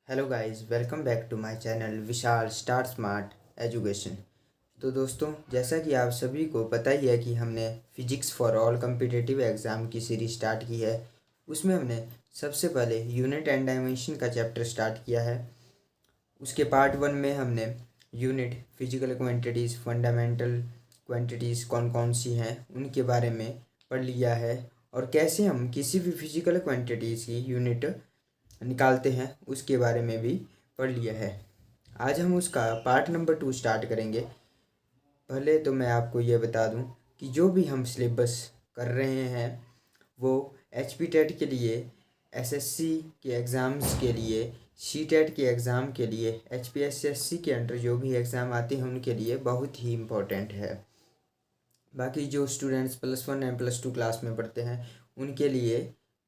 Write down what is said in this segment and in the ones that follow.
Hello guys, welcome back to my channel Vishal star smart education. तो दोस्तों, जैसा कि आप सभी को पता ही है कि हमने physics for all competitive exam की सीरीज स्टार्ट की है। उसमें हमने सबसे पहले यूनिट एंड डायमेंशन का चैप्टर स्टार्ट किया है। उसके पार्ट 1 में हमने unit, physical quantities, fundamental quantities कौन कौन सी हैं उनके बारे में पढ़ लिया है, और कैसे हम किसी भी फिजिकल क्वांटिटीज़ की यूनिट निकालते हैं उसके बारे में भी पढ़ लिया है। आज हम उसका पार्ट नंबर 2 स्टार्ट करेंगे। पहले तो मैं आपको ये बता दूं कि जो भी हम सिलेबस कर रहे हैं वो HP टेट के लिए, SSC के एग्ज़ाम्स के लिए, सी टेट के एग्ज़ाम के लिए, HPSSC के अंडर जो भी एग्ज़ाम आते हैं उनके लिए बहुत ही इम्पोर्टेंट है। बाकी जो स्टूडेंट्स +1 एंड +2 क्लास में पढ़ते हैं उनके लिए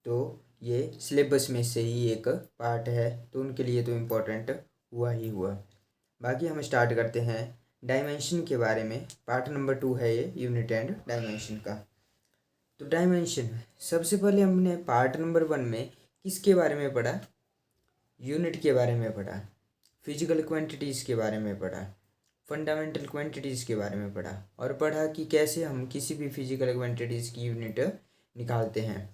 तो ये सिलेबस में से ही एक पार्ट है, तो उनके लिए तो इम्पोर्टेंट हुआ ही हुआ। बाकी हम स्टार्ट करते हैं डायमेंशन के बारे में। पार्ट नंबर 2 है ये, यूनिट एंड डायमेंशन का। तो डायमेंशन, सबसे पहले हमने पार्ट नंबर 1 में किसके बारे में पढ़ा? यूनिट के बारे में पढ़ा, फिजिकल क्वांटिटीज़ के बारे में पढ़ा, फंडामेंटल क्वांटिटीज़ के बारे में पढ़ा, और पढ़ा कि कैसे हम किसी भी फिजिकल क्वांटिटीज़ की यूनिट निकालते हैं।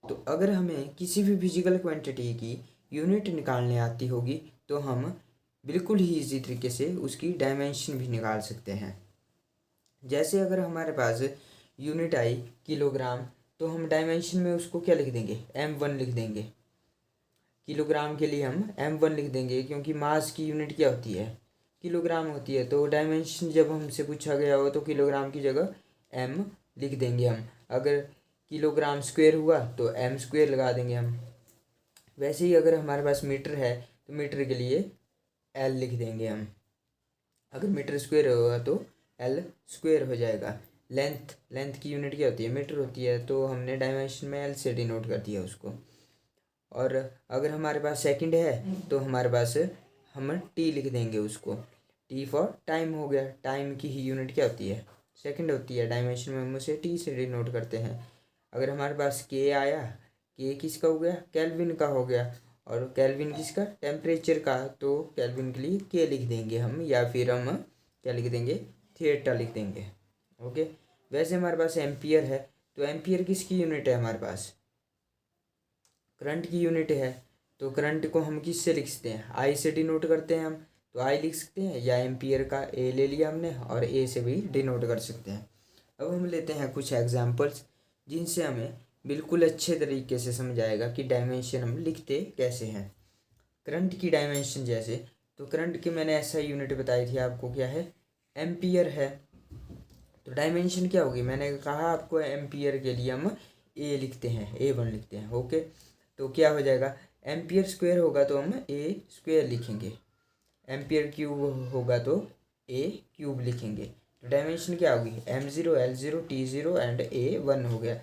तो अगर हमें किसी भी फिजिकल क्वांटिटी की यूनिट निकालने आती होगी तो हम बिल्कुल ही इजी तरीके से उसकी डायमेंशन भी निकाल सकते हैं। जैसे अगर हमारे पास यूनिट आई किलोग्राम, तो हम डायमेंशन में उसको क्या लिख देंगे? M1 लिख देंगे। किलोग्राम के लिए हम M1 लिख देंगे, क्योंकि मास की यूनिट क्या होती है? किलोग्राम होती है। तो डायमेंशन जब हमसे पूछा गया हो तो किलोग्राम की जगह M लिख देंगे हम। अगर किलोग्राम स्क्वायर हुआ तो M स्क्वायर लगा देंगे हम। वैसे ही अगर हमारे पास मीटर है तो मीटर के लिए L लिख देंगे हम। अगर मीटर स्क्वायर होगा तो L स्क्वायर हो जाएगा। लेंथ की यूनिट क्या होती है? मीटर होती है, तो हमने डायमेंशन में L से डिनोट कर दिया उसको। और अगर हमारे पास सेकंड है तो हमारे पास हम T लिख देंगे उसको। T फॉर टाइम हो गया। टाइम की ही यूनिट क्या होती है? सेकंड होती है। डायमेंशन में हम उसे T से डिनोट करते हैं। अगर हमारे पास K आया, K किसका हो गया? केल्विन का हो गया। और केल्विन किसका? टेम्परेचर का। तो केल्विन के लिए K लिख देंगे हम, या फिर हम क्या लिख देंगे? थीटा लिख देंगे। ओके। वैसे हमारे पास एम्पियर है, तो एम्पियर किसकी यूनिट है? हमारे पास करंट की यूनिट है। तो करंट को हम किससे लिख सकते हैं? आई से डिनोट करते हैं हम। तो आई लिख सकते हैं, या एम्पियर का ए ले लिया हमने और ए से भी डिनोट कर सकते हैं। अब हम लेते हैं कुछ एग्जांपल्स जिनसे हमें बिल्कुल अच्छे तरीके से समझ आएगा कि डायमेंशन हम लिखते कैसे हैं। करंट की डायमेंशन, जैसे तो करंट की मैंने ऐसा यूनिट बताई थी आपको, क्या है? एम्पियर है। तो डायमेंशन क्या होगी? मैंने कहा आपको एम्पियर के लिए हम ए लिखते हैं, A1 लिखते हैं। ओके। तो क्या हो जाएगा? एम्पियर स्क्वायर होगा तो हम ए स्क्वायर लिखेंगे। एम्पियर क्यूब होगा तो ए क्यूब लिखेंगे। तो डायमेंशन क्या होगी? M0, L0, T0 and A1 हो गया।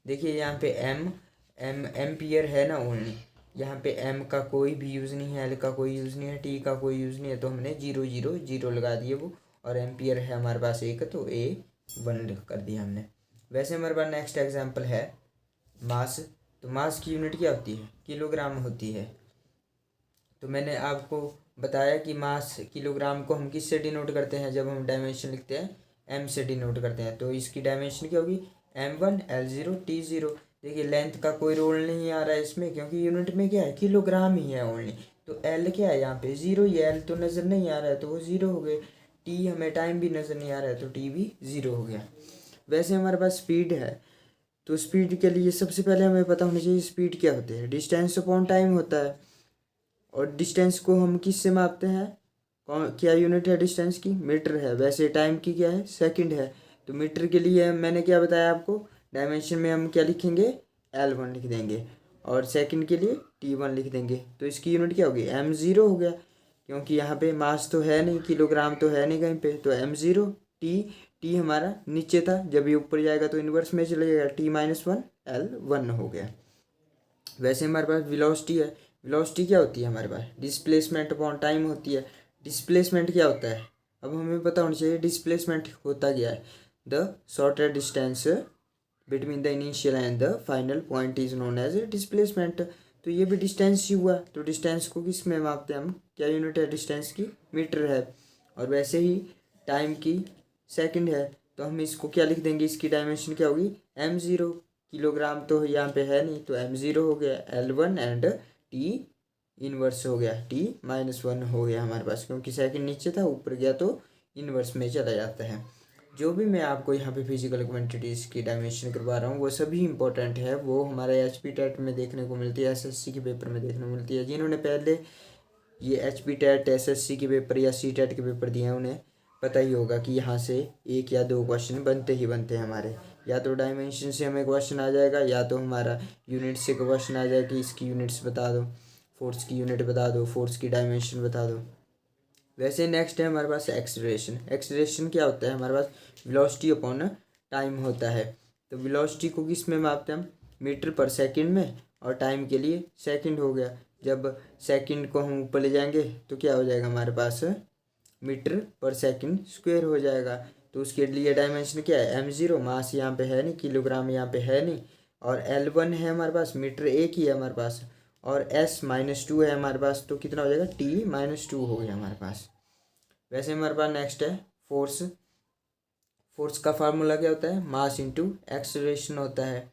देखिए यहाँ पे एम एम्पियर है ना ओनली। यहाँ पे M का कोई भी यूज़ नहीं है, L का कोई यूज़ नहीं है, T का कोई यूज़ नहीं है, तो हमने 0 0 0 लगा दिए वो। और एम्पियर है हमारे पास एक, तो A1 कर दिया हमने। वैसे हमारे पास नेक्स्ट एग्जाम्पल है मास। तो मास की यूनिट क्या होती है? किलोग्राम होती है। तो मैंने आपको बताया कि मास किलोग्राम को हम किससे डिनोट करते हैं? जब हम डायमेंशन लिखते हैं M से डिनोट करते हैं। तो इसकी डायमेंशन क्या होगी? M1, L0, T0। देखिए लेंथ का कोई रोल नहीं आ रहा है इसमें, क्योंकि यूनिट में क्या है? किलोग्राम ही है ओनली। तो L क्या है? यहाँ पे 0 ही है। L तो नज़र नहीं आ रहा है तो वो 0 हो गए। T हमें टाइम भी नज़र नहीं आ रहा है तो T भी 0 हो गया। वैसे हमारे पास स्पीड है। तो स्पीड के लिए सबसे पहले हमें पता होना चाहिए स्पीड क्या होती है। डिस्टेंस अपॉन टाइम होता है। और डिस्टेंस को हम किससे मापते हैं? कौन, क्या यूनिट है डिस्टेंस की? मीटर है। वैसे टाइम की क्या है? सेकंड है। तो मीटर के लिए मैंने क्या बताया आपको? डायमेंशन में हम क्या लिखेंगे? L1 लिख देंगे। और सेकंड के लिए T1 लिख देंगे। तो इसकी यूनिट क्या होगी? M0 हो गया, क्योंकि यहाँ पे मास तो है नहीं, किलोग्राम तो है नहीं कहीं पे, तो M0। टी हमारा नीचे था, जब ये ऊपर जाएगा तो इन्वर्स में चले जाएगा, T-1 L1 हो गया। वैसे हमारे पास वेलोसिटी है। वेलोसिटी क्या होती है हमारे पास? डिस्प्लेसमेंट अपॉन टाइम होती है। डिस्प्लेसमेंट क्या होता है? अब हमें पता होना चाहिए डिस्प्लेसमेंट होता क्या है। The shorter distance between the initial and the final point is known as displacement. तो ये भी डिस्टेंस ही हुआ। तो डिस्टेंस को किस में मापते हैं हम, क्या यूनिट है डिस्टेंस की, मीटर है। और वैसे ही टाइम की सेकंड है, तो हम इसको क्या लिख देंगे, इसकी डायमेंशन क्या होगी, m0। किलोग्राम तो यहाँ पे है नहीं, तो m0 हो गया L1 एंड t इनवर्स हो गया, t-1 हो गया हमारे पास, क्योंकि सेकंड नीचे था, ऊपर गया तो इनवर्स में चला जाता है। जो भी मैं आपको यहाँ पे फिजिकल क्वांटिटीज़ की डायमेंशन करवा रहा हूँ वो सभी इंपॉर्टेंट है। वो हमारे HP टेट में देखने को मिलती है, SSC के पेपर में देखने को मिलती है। जिन्होंने पहले ये HP टेट, SSC के पेपर या CTET के पेपर दिए हैं उन्हें पता ही होगा कि यहाँ से एक या दो क्वेश्चन बनते ही बनते हैं हमारे। या तो डायमेंशन से हमें क्वेश्चन आ जाएगा, या तो हमारा यूनिट से क्वेश्चन आ जाएगा कि इसकी यूनिट्स बता दो, फोर्स की यूनिट बता दो, फोर्स की डायमेंशन बता दो। वैसे नेक्स्ट है हमारे पास एक्सेलरेशन। एक्सेलरेशन क्या होता है, हमारे पास वेलोसिटी अपॉन टाइम होता है। तो वेलोसिटी को किस में मापते हैं हम, मीटर पर सेकंड में, और टाइम के लिए सेकंड हो गया। जब सेकंड को हम ऊपर ले जाएंगे तो क्या हो जाएगा हमारे पास, मीटर पर सेकंड स्क्वायर हो जाएगा। तो उसके लिए डायमेंशन क्या है, m0, मास यहाँ पे है नहीं, किलोग्राम यहाँ पे है नहीं, और L1 है हमारे पास, मीटर एक ही है हमारे पास, और S-2 है हमारे पास, तो कितना हो जाएगा, T-2 हो गया हमारे पास। वैसे हमारे पास नेक्स्ट है फोर्स। फोर्स का फार्मूला क्या होता है, मास इंटू एक्सेलरेशन होता है।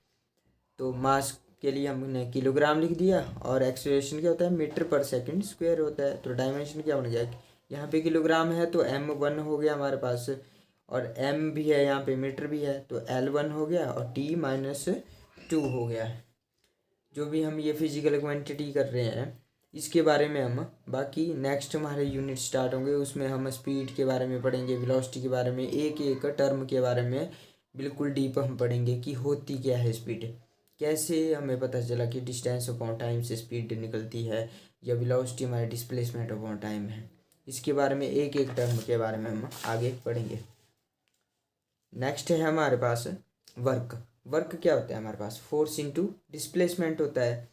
तो मास के लिए हमने किलोग्राम लिख दिया, और एक्सेलरेशन क्या होता है, मीटर पर सेकंड स्क्वायर होता है। तो डायमेंशन क्या बन गया, यहाँ पे किलोग्राम है तो m1 हो गया हमारे पास, और m भी है यहाँ पे, मीटर भी है, तो L1 हो गया, और T-2 हो गया। जो भी हम ये फिजिकल क्वांटिटी कर रहे हैं इसके बारे में हम बाकी नेक्स्ट हमारे यूनिट स्टार्ट होंगे, उसमें हम स्पीड के बारे में पढ़ेंगे, वेलोसिटी के बारे में, एक एक टर्म के बारे में बिल्कुल डीप हम पढ़ेंगे कि होती क्या है स्पीड, कैसे हमें पता चला कि डिस्टेंस अपॉन टाइम से स्पीड निकलती है, या वेलोसिटी हमारे डिस्प्लेसमेंट अपॉन टाइम है। इसके बारे में एक एक टर्म के बारे में हम आगे पढ़ेंगे। नेक्स्ट है हमारे पास वर्क। वर्क क्या होता है हमारे पास, फोर्स इंटू डिस्प्लेसमेंट होता है।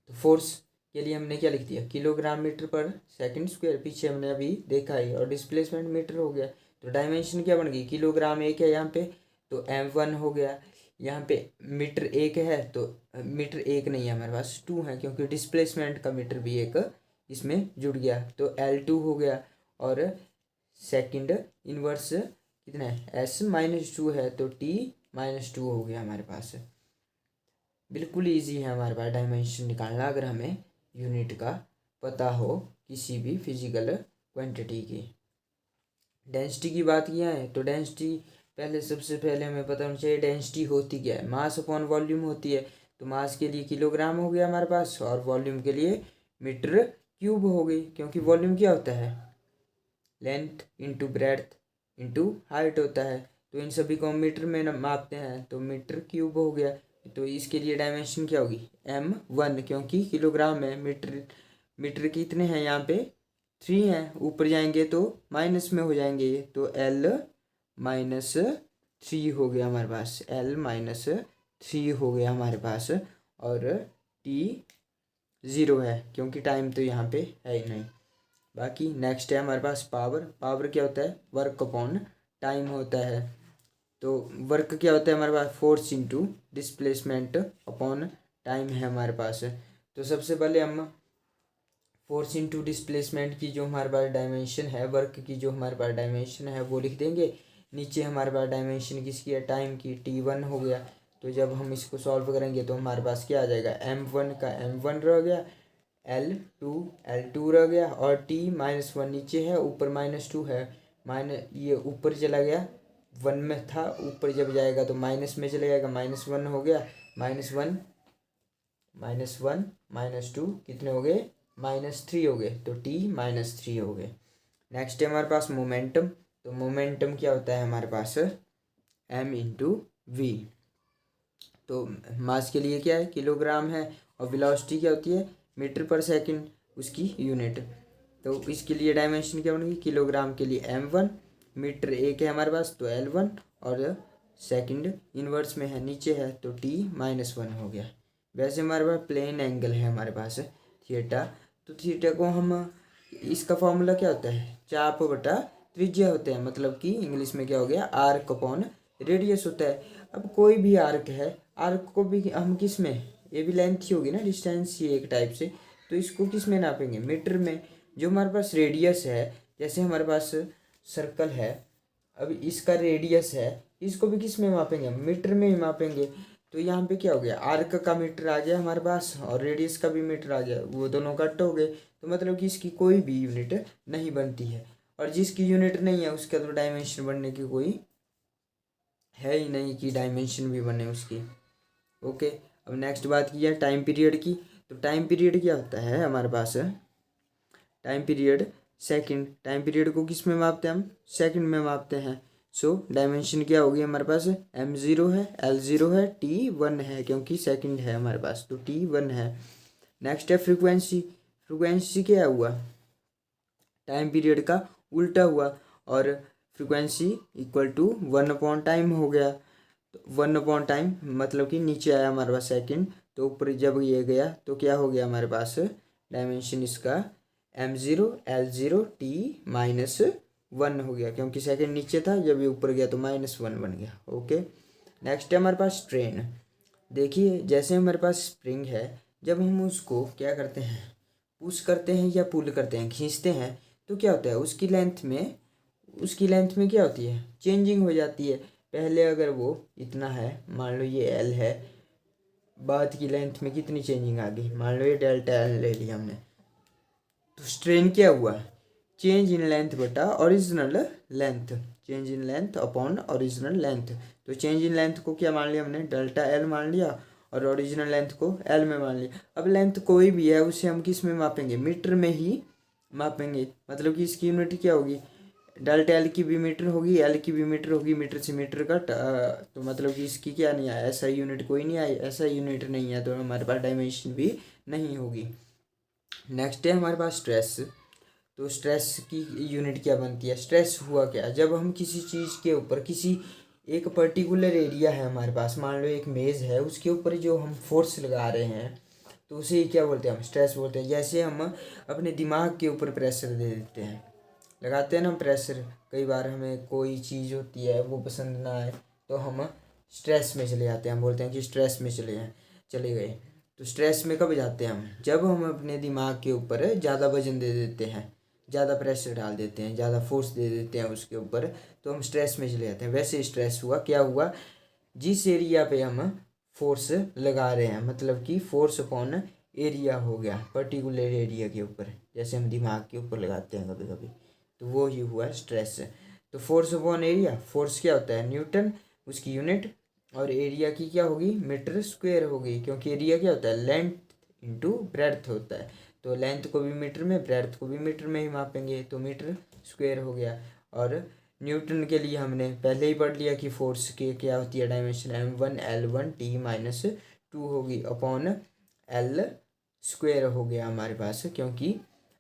तो फोर्स के लिए हमने क्या लिख दिया, किलोग्राम मीटर पर सेकंड स्क्वायर, पीछे हमने अभी देखा ही, और डिस्प्लेसमेंट मीटर हो गया। तो डायमेंशन क्या बन गई, किलोग्राम एक है यहाँ पे, तो m1 हो गया। यहाँ पे मीटर एक है, तो मीटर एक नहीं है हमारे पास, 2 है, क्योंकि डिस्प्लेसमेंट का मीटर भी एक इसमें जुड़ गया, तो L2 हो गया। और सेकंड इनवर्स कितना है, S-2 है, तो T-2 हो गया हमारे पास। बिल्कुल इजी है हमारे पास डायमेंशन निकालना, अगर हमें यूनिट का पता हो किसी भी फिजिकल क्वांटिटी की। डेंसिटी की बात किया है, तो डेंसिटी पहले सबसे पहले हमें पता होना चाहिए डेंसिटी होती क्या है, मास अपॉन वॉल्यूम होती है। तो मास के लिए किलोग्राम हो गया हमारे पास, और वॉल्यूम के लिए मीटर क्यूब हो गई, क्योंकि वॉल्यूम क्या होता है, length into breadth into height होता है। तो इन सभी को हम मीटर में मापते हैं, तो मीटर क्यूब हो गया। तो इसके लिए डायमेंशन क्या होगी, m1, क्योंकि किलोग्राम है, मीटर कितने हैं यहाँ पे, 3 हैं, ऊपर जाएंगे तो माइनस में हो जाएंगे ये, तो L-3 हो गया हमारे पास, L-3 हो गया हमारे पास, और T-0 है, क्योंकि टाइम तो यहाँ पे है ही नहीं। बाकी नेक्स्ट है हमारे पास पावर। पावर क्या होता है, वर्क अपॉन टाइम होता है। तो वर्क क्या होता है हमारे पास, force into displacement upon time है हमारे पास। तो सबसे पहले हम फोर्स इंटू डिस्प्लेसमेंट की जो हमारे पास डायमेंशन है, वर्क की जो हमारे पास डायमेंशन है वो लिख देंगे। नीचे हमारे पास डायमेंशन किसकी है, टाइम की, T1 हो गया। तो जब हम इसको सॉल्व करेंगे तो हमारे पास क्या आ जाएगा, m1 का m1 रह गया, L2 रह गया, और T-1 नीचे है, ऊपर -2 है, ये ऊपर चला गया, 1 में था, ऊपर जब जाएगा तो माइनस में चले जाएगा, -1 हो गया, -1 -2 कितने हो गए, -3 हो गए, तो T-3 हो गए। नेक्स्ट है हमारे पास मोमेंटम। तो मोमेंटम क्या होता है हमारे पास, m इंटू वी। तो मास के लिए क्या है, किलोग्राम है, और वेलोसिटी क्या होती है, मीटर पर सेकंड, उसकी यूनिट। तो इसके लिए डायमेंशन क्या बनेगी, किलोग्राम के लिए m1, मीटर एक है हमारे पास, तो L1, और सेकंड इनवर्स में है, नीचे है, तो T-1 हो गया। वैसे हमारे पास प्लेन एंगल है हमारे पास थीटा। तो थीटा को हम, इसका फॉर्मूला क्या होता है, चाप बटा त्रिज्या होता है, मतलब कि इंग्लिश में क्या हो गया, आर्क अपॉन रेडियस होता है। अब कोई भी आर्क है, आर्क को भी हम किस में ये भी लेंथ ही होगी ना, डिस्टेंस ही एक टाइप से। तो इसको किस में नापेंगे, मीटर में। जो हमारे पास रेडियस है, जैसे हमारे पास सर्कल है, अब इसका रेडियस है, इसको भी किस में मापेंगे, मीटर में ही मापेंगे। तो यहाँ पे क्या हो गया, आर्क का मीटर आ गया हमारे पास और रेडियस का भी मीटर आ गया, वो दोनों कट हो गए। तो मतलब कि इसकी कोई भी यूनिट नहीं बनती है, और जिसकी यूनिट नहीं है उसका तो डायमेंशन बनने की कोई है ही नहीं कि डायमेंशन भी बने उसकी। ओके, अब नेक्स्ट बात की है टाइम पीरियड की। तो टाइम पीरियड क्या होता है हमारे पास, time period second, time period को किस में मापते हैं हम, सेकंड में मापते हैं। सो डायमेंशन क्या होगी हमारे पास, m0 है, l0 है, t1 है, क्योंकि सेकंड है हमारे पास तो t1 है। नेक्स्ट है फ्रीक्वेंसी। फ्रीक्वेंसी क्या हुआ, टाइम पीरियड का उल्टा हुआ, और फ्रीक्वेंसी इक्वल टू 1/टाइम हो गया। तो 1/टाइम मतलब कि नीचे आया हमारे पास सेकंड, तो ऊपर जब ये गया तो क्या हो गया हमारे पास, डायमेंशन इसका m0 l0 t-1 हो गया, क्योंकि सेकंड नीचे था, जब ये ऊपर गया तो -1 बन गया। ओके, नेक्स्ट है हमारे पास स्ट्रेन। देखिए जैसे हमारे पास स्प्रिंग है, जब हम उसको क्या करते हैं, पुश करते हैं या पुल करते हैं, खींचते हैं, तो क्या होता है उसकी लेंथ में क्या होती है, चेंजिंग हो जाती है। पहले अगर वो इतना है, मान लो ये एल है, बाद की लेंथ में कितनी चेंजिंग आ गई, मान लो ये डेल्टा एल ले लिया हमने। तो स्ट्रेन क्या हुआ, चेंज इन लेंथ बटा original length, change in length upon original length. तो चेंज इन लेंथ को क्या मान लिया हमने, डेल्टा एल मान लिया, और ओरिजिनल लेंथ को एल में मान लिया। अब लेंथ कोई भी है उसे हम किस में मापेंगे, मीटर में ही मापेंगे। मतलब कि इसकी यूनिट क्या होगी, डेल्टा एल की भी मीटर होगी, एल की भी मीटर होगी, मीटर से मीटर कट। तो मतलब कि इसकी क्या नहीं आया, ऐसा यूनिट कोई नहीं आई, ऐसा यूनिट नहीं है, तो हमारे पास डायमेंशन भी नहीं होगी। नेक्स्ट है हमारे पास स्ट्रेस। तो स्ट्रेस की यूनिट क्या बनती है, स्ट्रेस हुआ क्या, जब हम किसी चीज़ के ऊपर, किसी एक पर्टिकुलर एरिया है हमारे पास, मान लो एक मेज़ है, उसके ऊपर जो हम फोर्स लगा रहे हैं, तो उसे क्या बोलते हैं, हम स्ट्रेस बोलते हैं। जैसे हम अपने दिमाग के ऊपर प्रेशर दे देते हैं, लगाते हैं ना प्रेशर, कई बार हमें कोई चीज़ होती है वो पसंद ना आए, तो हम स्ट्रेस में चले जाते हैं, हम बोलते हैं कि स्ट्रेस में चले गए। तो स्ट्रेस में कब जाते हैं हम, जब हम अपने दिमाग के ऊपर ज़्यादा वजन दे देते हैं, ज़्यादा प्रेशर डाल देते हैं, ज़्यादा फोर्स दे देते हैं उसके ऊपर, तो हम स्ट्रेस में चले जाते हैं। वैसे स्ट्रेस हुआ, क्या हुआ, जिस एरिया पे हम फोर्स लगा रहे हैं, मतलब कि फोर्स अपॉन एरिया हो गया, पर्टिकुलर एरिया के ऊपर, जैसे हम दिमाग के ऊपर लगाते हैं कभी कभी, तो वो ही हुआ स्ट्रेस। तो फोर्स अपॉन एरिया, फोर्स क्या होता है, न्यूटन उसकी यूनिट, और एरिया की क्या होगी, मीटर स्क्वायर होगी, क्योंकि एरिया क्या होता है, लेंथ इंटू ब्रेड्थ होता है। तो लेंथ को भी मीटर में, ब्रेड्थ को भी मीटर में ही मापेंगे, तो मीटर स्क्वायर हो गया। और न्यूटन के लिए हमने पहले ही पढ़ लिया कि फोर्स की क्या होती है डायमेंशन, m1 l1 t-2 होगी अपॉन एल स्क्वायर हो गया हमारे पास, क्योंकि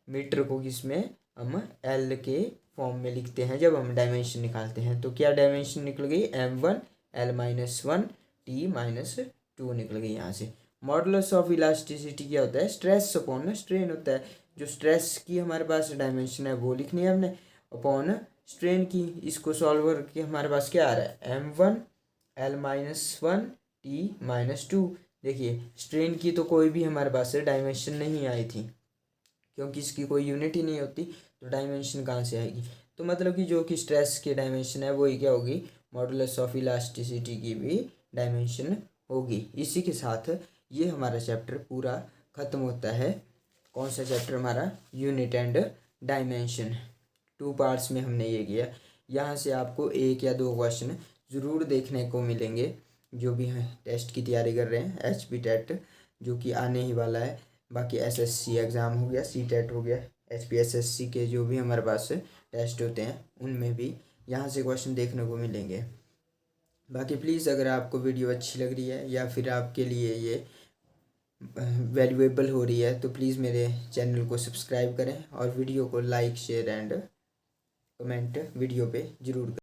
मीटर को किसमें हम एल के फॉर्म में लिखते हैं जब हम डायमेंशन निकालते हैं। तो क्या डायमेंशन निकल गई, m1 l-1 t-2 निकल गई यहाँ से। मॉडुलस ऑफ इलास्टिसिटी क्या होता है, स्ट्रेस अपॉन स्ट्रेन होता है। जो स्ट्रेस की हमारे पास डायमेंशन है वो लिखनी है हमने, अपॉन स्ट्रेन की। इसको सॉल्व करके हमारे पास क्या आ रहा है, m1 l-1 t-2। देखिए स्ट्रेन की तो कोई भी हमारे पास डायमेंशन नहीं आई थी, क्योंकि इसकी कोई यूनिट ही नहीं होती, तो डायमेंशन कहाँ से आएगी। तो मतलब कि जो कि स्ट्रेस की डायमेंशन है वही क्या होगी, मॉडुलस ऑफ इलास्टिसिटी की भी डायमेंशन होगी। इसी के साथ ये हमारा चैप्टर पूरा ख़त्म होता है। कौन सा चैप्टर हमारा, यूनिट एंड डायमेंशन। 2 पार्ट्स में हमने ये किया। यहाँ से आपको 1 या 2 क्वेश्चन ज़रूर देखने को मिलेंगे, जो भी हैं टेस्ट की तैयारी कर रहे हैं, HP टेट जो कि आने ही वाला है। बाकी SSC एग्ज़ाम हो गया, CTET हो गया, HPSSC के जो भी हमारे पास टेस्ट होते हैं उनमें भी यहाँ से क्वेश्चन देखने को मिलेंगे। बाकी प्लीज़ अगर आपको वीडियो अच्छी लग रही है या फिर आपके लिए ये वैल्यूएबल हो रही है, तो प्लीज़ मेरे चैनल को सब्सक्राइब करें और वीडियो को like share and comment video पे ज़रूर करें।